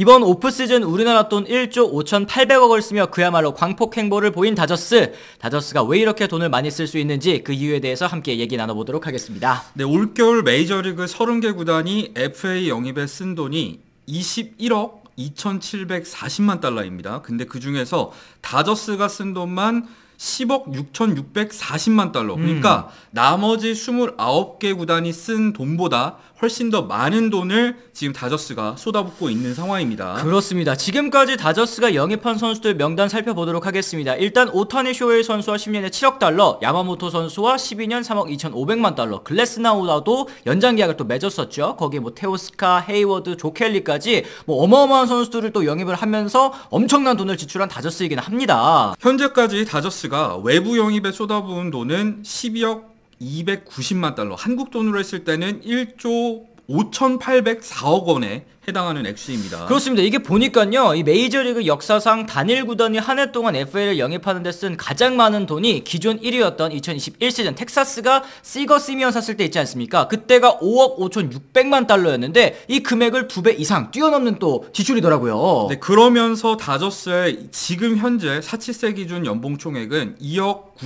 이번 오프시즌 우리나라 돈 1조 5,800억을 쓰며 그야말로 광폭 행보를 보인 다저스. 다저스가 왜 이렇게 돈을 많이 쓸 수 있는지 그 이유에 대해서 함께 얘기 나눠보도록 하겠습니다. 네, 올겨울 메이저리그 30개 구단이 FA 영입에 쓴 돈이 21억 2,740만 달러입니다. 근데 그 중에서 다저스가 쓴 돈만 10억 6,640만 달러. 그러니까 나머지 29개 구단이 쓴 돈보다 훨씬 더 많은 돈을 지금 다저스가 쏟아붓고 있는 상황입니다. 그렇습니다. 지금까지 다저스가 영입한 선수들 명단 살펴보도록 하겠습니다. 일단 오타니 쇼헤이 선수와 10년에 7억 달러, 야마모토 선수와 12년 3억 2,500만 달러, 글래스나우다도 연장 계약을 또 맺었었죠. 거기에 뭐 테오스카, 헤이워드, 조켈리까지 뭐 어마어마한 선수들을 또 영입을 하면서 엄청난 돈을 지출한 다저스이긴 합니다. 현재까지 다저스가 외부 영입에 쏟아부은 돈은 12억 290만 달러, 한국 돈으로 했을 때는 1조 5,804억 원에 해당하는 액수입니다. 그렇습니다. 이게 보니까요, 이 메이저리그 역사상 단일 구단이 한 해 동안 FA를 영입하는 데 쓴 가장 많은 돈이 기존 1위였던 2021 시즌 텍사스가 시거 시미언 샀을 때 있지 않습니까? 그때가 5억 5,600만 달러였는데 이 금액을 2배 이상 뛰어넘는 또 지출이더라고요. 네, 그러면서 다저스의 지금 현재 사치세 기준 연봉 총액은 2억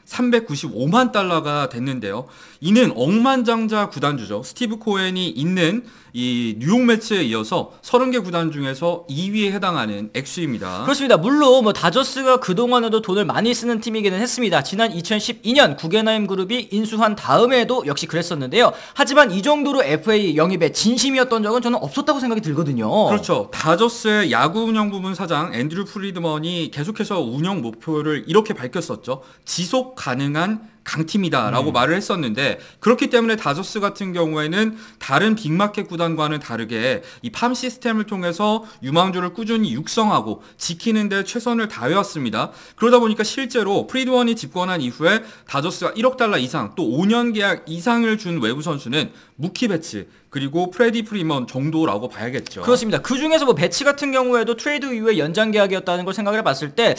9,395만 달러가 됐는데요. 이는 억만장자 구단주죠. 스티브 코엔이 있는 이 뉴욕 매치에 이어서 30개 구단 중에서 2위에 해당하는 액수입니다. 그렇습니다. 물론 뭐 다저스가 그동안에도 돈을 많이 쓰는 팀이기는 했습니다. 지난 2012년 구겐하임 그룹이 인수한 다음에도 역시 그랬었는데요. 하지만 이 정도로 FA 영입에 진심이었던 적은 저는 없었다고 생각이 들거든요. 그렇죠. 다저스의 야구 운영 부문 사장 앤드류 프리드먼이 계속해서 운영 목표를 이렇게 밝혔었죠. 지속 가능한 강팀이다라고 말을 했었는데, 그렇기 때문에 다저스 같은 경우에는 다른 빅마켓 구단과는 다르게 이 팜 시스템을 통해서 유망주를 꾸준히 육성하고 지키는 데 최선을 다해왔습니다. 그러다 보니까 실제로 프리드먼이 집권한 이후에 다저스가 1억 달러 이상 또 5년 계약 이상을 준 외부 선수는 무키 배츠 그리고 프레디 프리먼 정도라고 봐야겠죠. 그렇습니다. 그 중에서 뭐 배치 같은 경우에도 트레이드 이후에 연장 계약이었다는 걸 생각을 해봤을 때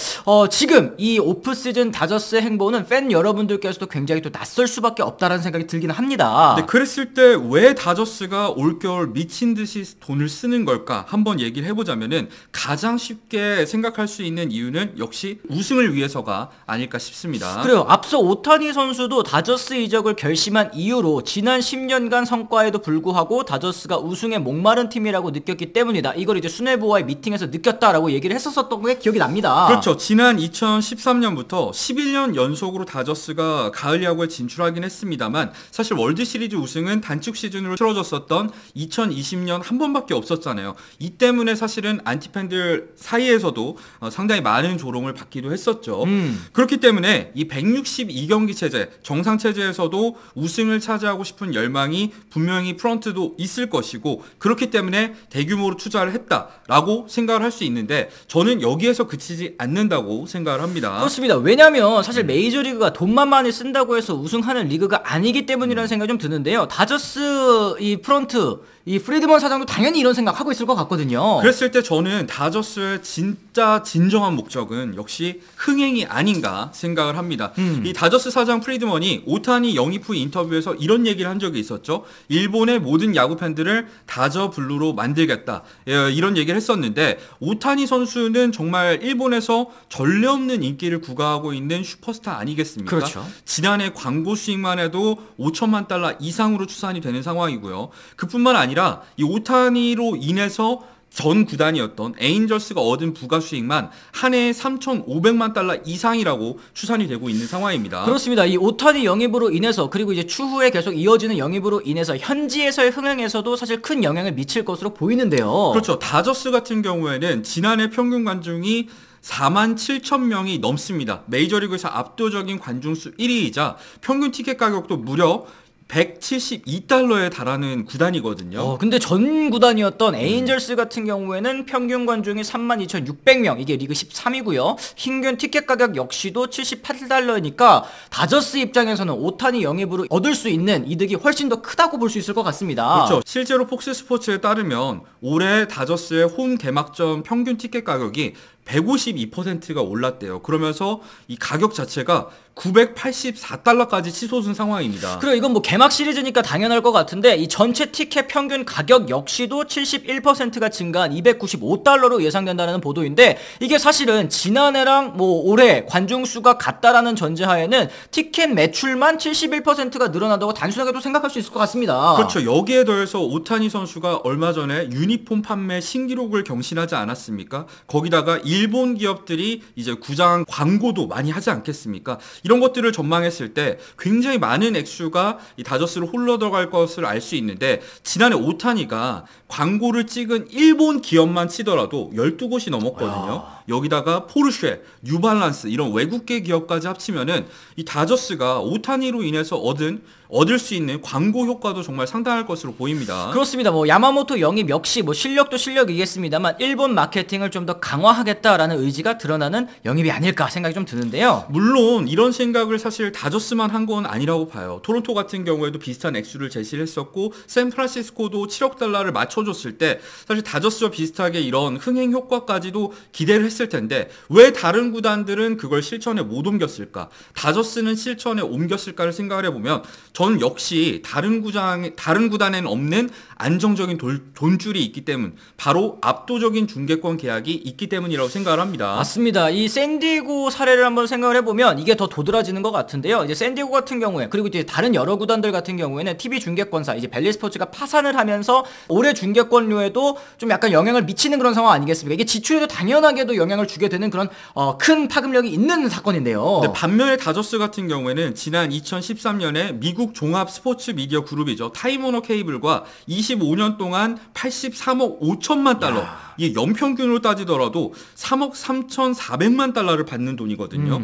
지금 이 오프 시즌 다저스의 행보는 팬 여러분들께서도 굉장히 또 낯설 수밖에 없다라는 생각이 들긴 합니다. 네, 그랬을 때 왜 다저스가 올겨울 미친 듯이 돈을 쓰는 걸까 한번 얘기를 해보자면은 가장 쉽게 생각할 수 있는 이유는 역시 우승을 위해서가 아닐까 싶습니다. 그래요. 앞서 오타니 선수도 다저스 이적을 결심한 이유로 지난 10년간 성과에도 불구하고 다저스가 우승에 목마른 팀이라고 느꼈기 때문이다. 이걸 이제 수뇌부와의 미팅에서 느꼈다라고 얘기를 했었던 게 기억이 납니다. 그렇죠. 지난 2013년부터 11년 연속으로 다저스가 가을 야구에 진출하긴 했습니다만 사실 월드 시리즈 우승은 단축 시즌으로 치러졌었던 2020년 한 번밖에 없었잖아요. 이 때문에 사실은 안티팬들 사이에서도 상당히 많은 조롱을 받기도 했었죠. 그렇기 때문에 이 162경기 체제, 정상 체제에서도 우승을 차지하고 싶은 열망이 분명히 프런트도 있을 것이고, 그렇기 때문에 대규모로 투자를 했다라고 생각을 할 수 있는데 저는 여기에서 그치지 않는다고 생각을 합니다. 그렇습니다. 왜냐하면 사실 메이저리그가 돈만 많이 쓴다고 해서 우승하는 리그가 아니기 때문이라는 생각이 좀 드는데요. 다저스 이 프런트, 이 프리드먼 사장도 당연히 이런 생각하고 있을 것 같거든요. 그랬을 때 저는 다저스의 진짜 진정한 목적은 역시 흥행이 아닌가 생각을 합니다. 이 다저스 사장 프리드먼이 오타니 영입 후 인터뷰에서 이런 얘기를 한 적이 있었죠. 일본의 모든 야구 팬들을 다저 블루로 만들겠다, 이런 얘기를 했었는데, 오타니 선수는 정말 일본에서 전례 없는 인기를 구가하고 있는 슈퍼스타 아니겠습니까? 그렇죠. 지난해 광고 수익만 해도 5천만 달러 이상으로 추산이 되는 상황이고요. 그뿐만 아니라 이 오타니로 인해서 전 구단이었던 에인절스가 얻은 부가 수익만 한 해에 3,500만 달러 이상이라고 추산이 되고 있는 상황입니다. 그렇습니다. 이 오타니 영입으로 인해서, 그리고 이제 추후에 계속 이어지는 영입으로 인해서 현지에서의 흥행에서도 사실 큰 영향을 미칠 것으로 보이는데요. 그렇죠. 다저스 같은 경우에는 지난해 평균 관중이 47,000명이 넘습니다. 메이저리그에서 압도적인 관중수 1위이자 평균 티켓 가격도 무려 172달러에 달하는 구단이거든요. 근데 전 구단이었던 에인절스 같은 경우에는 평균 관중이 32,600명, 이게 리그 13위고요. 평균 티켓 가격 역시도 78달러니까 다저스 입장에서는 오타니 영입으로 얻을 수 있는 이득이 훨씬 더 크다고 볼 수 있을 것 같습니다. 그렇죠. 실제로 폭스 스포츠에 따르면 올해 다저스의 홈 개막전 평균 티켓 가격이 152%가 올랐대요. 그러면서 이 가격 자체가 984달러까지 치솟은 상황입니다. 그리고 이건 뭐 개막 시리즈니까 당연할 것 같은데 이 전체 티켓 평균 가격 역시도 71%가 증가한 295달러로 예상된다는 보도인데 이게 사실은 지난해랑 뭐 올해 관중 수가 같다라는 전제하에는 티켓 매출만 71%가 늘어난다고 단순하게도 생각할 수 있을 것 같습니다. 그렇죠. 여기에 더해서 오타니 선수가 얼마 전에 유니폼 판매 신기록을 경신하지 않았습니까? 거기다가 일본 기업들이 이제 구장 광고도 많이 하지 않겠습니까? 이런 것들을 전망했을 때 굉장히 많은 액수가 이 다저스로 흘러들어갈 것을 알 수 있는데 지난해 오타니가 광고를 찍은 일본 기업만 치더라도 12곳이 넘었거든요. 여기다가 포르쉐, 뉴발란스 이런 외국계 기업까지 합치면은 이 다저스가 오타니로 인해서 얻을 수 있는 광고 효과도 정말 상당할 것으로 보입니다. 그렇습니다. 뭐 야마모토 영입 역시 뭐 실력도 실력이겠습니다만 일본 마케팅을 좀 더 강화하겠다라는 의지가 드러나는 영입이 아닐까 생각이 좀 드는데요. 물론 이런 생각을 사실 다저스만 한 건 아니라고 봐요. 토론토 같은 경우에도 비슷한 액수를 제시를 했었고 샌프란시스코도 7억 달러를 맞춰줬을 때 사실 다저스와 비슷하게 이런 흥행 효과까지도 기대를 했을 텐데 왜 다른 구단들은 그걸 실천에 못 옮겼을까? 다저스는 실천에 옮겼을까를 생각을 해보면 저는 역시 다른 구단에는 없는 안정적인 돈줄이 있기 때문, 바로 압도적인 중계권 계약이 있기 때문이라고 생각을 합니다. 맞습니다. 이 샌디에고 사례를 한번 생각을 해보면 이게 더 도드라지는 것 같은데요. 이제 샌디에고 같은 경우에 그리고 이제 다른 여러 구단들 같은 경우에는 TV 중계권사 이제 벨리 스포츠가 파산을 하면서 올해 중계권료에도 좀 약간 영향을 미치는 그런 상황 아니겠습니까? 이게 지출에도 당연하게도 영향을 주게 되는 그런 큰 파급력이 있는 사건인데요. 근데 반면에 다저스 같은 경우에는 지난 2013년에 미국 종합 스포츠 미디어 그룹이죠. 타임워너 케이블과 25년 동안 83억 5천만 달러. 이게 연평균으로 따지더라도 3억 3,400만 달러를 받는 돈이거든요.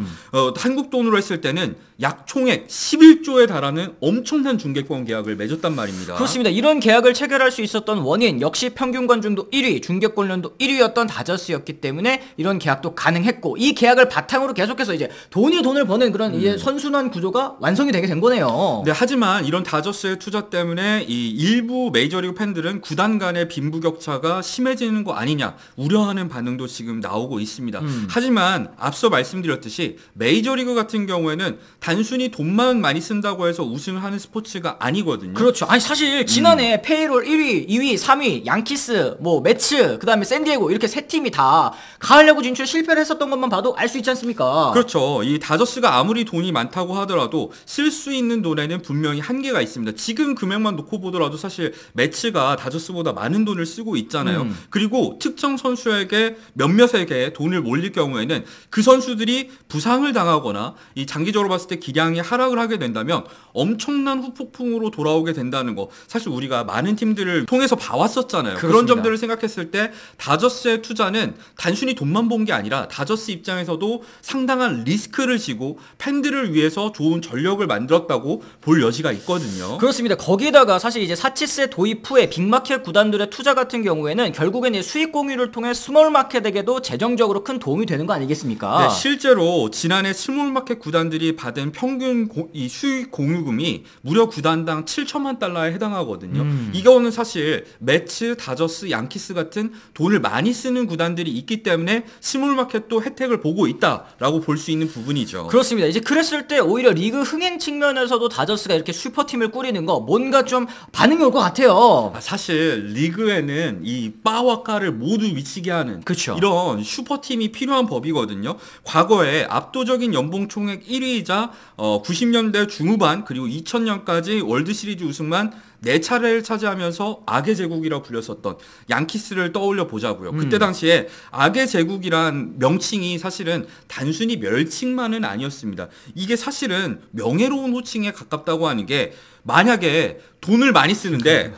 한국 돈으로 했을 때는 약 총액 11조에 달하는 엄청난 중계권 계약을 맺었단 말입니다. 그렇습니다. 이런 계약을 체결할 수 있었던 원인 역시 평균 관중도 1위, 중계권료도 1위였던 다저스였기 때문에 이런 계약도 가능했고 이 계약을 바탕으로 계속해서 이제 돈을 버는 그런 이제 선순환 구조가 완성이 되게 된 거네요. 네, 하지만 이런 다저스의 투자 때문에 이 일부 메이저리그 팬들은 구단 간의 빈부격차가 심해지는 거 아니냐 우려하는 반응도 지금 나오고 있습니다. 하지만 앞서 말씀드렸듯이 메이저리그 같은 경우에는 단순히 돈만 많이 쓴다고 해서 우승을 하는 스포츠가 아니거든요. 그렇죠. 아니 사실 지난해 페이롤 1위, 2위, 3위, 양키스, 뭐 매츠, 그다음에 샌디에고 이렇게 세 팀이 다 가을 야구 진출 실패를 했었던 것만 봐도 알 수 있지 않습니까? 그렇죠. 이 다저스가 아무리 돈이 많다고 하더라도 쓸 수 있는 돈에는 분명히 한계가 있습니다. 지금 금액만 놓고 보더라도 사실 매츠가 다저스보다 많은 돈을 쓰고 있잖아요. 그리고 특정 선수에게 몇몇에게 돈을 몰릴 경우에는 그 선수들이 부상을 당하거나 이 장기적으로 봤을 때 기량이 하락을 하게 된다면 엄청난 후폭풍으로 돌아오게 된다는 거 사실 우리가 많은 팀들을 통해서 봐왔었잖아요. 그렇습니다. 그런 점들을 생각했을 때 다저스의 투자는 단순히 돈만 본 게 아니라 다저스 입장에서도 상당한 리스크를 지고 팬들을 위해서 좋은 전력을 만들었다고 볼 여지가 있거든요. 그렇습니다. 거기다가 사실 이제 사치세 도입 후에 빅마켓 구단들의 투자 같은 경우에는 결국에는 수익 공유를 통해 스몰 마켓에게도 재정적으로 큰 도움이 되는 거 아니겠습니까? 네, 실제로 지난해 스몰 마켓 구단들이 받은 평균 이 수익 공유금이 무려 구단당 7천만 달러에 해당하거든요. 이거는 사실 매츠, 다저스, 양키스 같은 돈을 많이 쓰는 구단들이 있기 때문에 스몰 마켓도 혜택을 보고 있다라고 볼 수 있는 부분이죠. 그렇습니다. 이제 그랬을 때 오히려 리그 흥행 측면에서도 다저스가 이렇게 슈퍼팀을 꾸리는 거 뭔가 좀 반응이 올 것 같아요. 사실 리그에는 이 빠와 까를 모두 미치게 하는 그쵸. 이런 슈퍼팀이 필요한 법이거든요. 과거에 압도적인 연봉 총액 1위이자 90년대 중후반 그리고 2000년까지 월드시리즈 우승만 4차례를 차지하면서 악의 제국이라고 불렸었던 양키스를 떠올려 보자고요. 그때 당시에 악의 제국이란 명칭이 사실은 단순히 멸칭만은 아니었습니다. 이게 사실은 명예로운 호칭에 가깝다고 하는 게 만약에 돈을 많이 쓰는데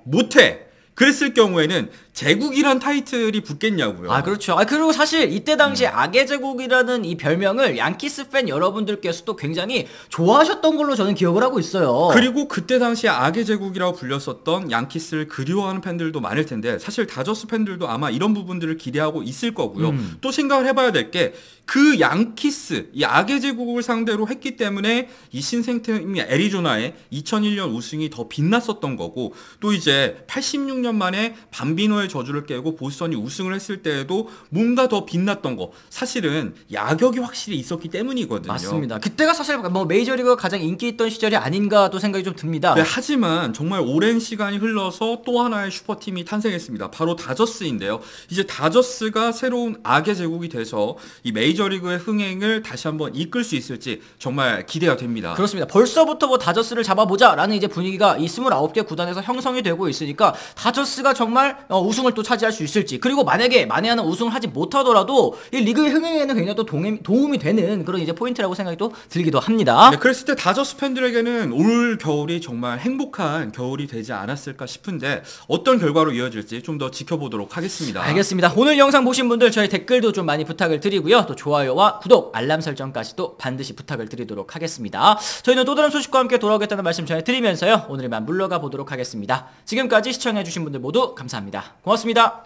못해. 그랬을 경우에는 제국이란 타이틀이 붙겠냐고요. 아, 그렇죠. 그리고 사실 이때 당시에 악의 제국이라는 이 별명을 양키스 팬 여러분들께서도 굉장히 좋아하셨던 걸로 저는 기억을 하고 있어요. 그리고 그때 당시에 악의 제국이라고 불렸었던 양키스를 그리워하는 팬들도 많을 텐데 사실 다저스 팬들도 아마 이런 부분들을 기대하고 있을 거고요. 또 생각을 해봐야 될 게 그 양키스, 이 악의 제국을 상대로 했기 때문에 이 신생팀이 애리조나의 2001년 우승이 더 빛났었던 거고 또 이제 86년 만에 밤비노의 저주를 깨고 보스턴이 우승을 했을 때에도 뭔가 더 빛났던 거 사실은 야격이 확실히 있었기 때문이거든요. 맞습니다. 그때가 사실 뭐 메이저리그가 가장 인기 있던 시절이 아닌가 또 생각이 좀 듭니다. 네, 하지만 정말 오랜 시간이 흘러서 또 하나의 슈퍼팀이 탄생했습니다. 바로 다저스인데요. 이제 다저스가 새로운 악의 제국이 돼서 이 메이저리그의 흥행을 다시 한번 이끌 수 있을지 정말 기대가 됩니다. 그렇습니다. 벌써부터 뭐 다저스를 잡아보자라는 이제 분위기가 이 29개 구단에서 형성이 되고 있으니까 다저스가 정말 우승을 또 차지할 수 있을지, 그리고 만에 하나 우승을 하지 못하더라도 이 리그의 흥행에는 굉장히 또 도움이 되는 그런 이제 포인트라고 생각이 또 들기도 합니다. 네, 그랬을 때 다저스 팬들에게는 올 겨울이 정말 행복한 겨울이 되지 않았을까 싶은데 어떤 결과로 이어질지 좀 더 지켜보도록 하겠습니다. 알겠습니다. 오늘 영상 보신 분들 저희 댓글도 좀 많이 부탁을 드리고요. 또 좋아요와 구독, 알람 설정까지도 반드시 부탁을 드리도록 하겠습니다. 저희는 또 다른 소식과 함께 돌아오겠다는 말씀 전해드리면서요. 오늘 이만 물러가 보도록 하겠습니다. 지금까지 시청해주신 분들 모두 감사합니다. 고맙습니다.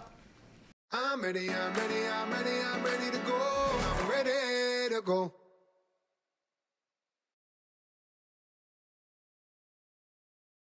I'm ready to go. I'm ready to go.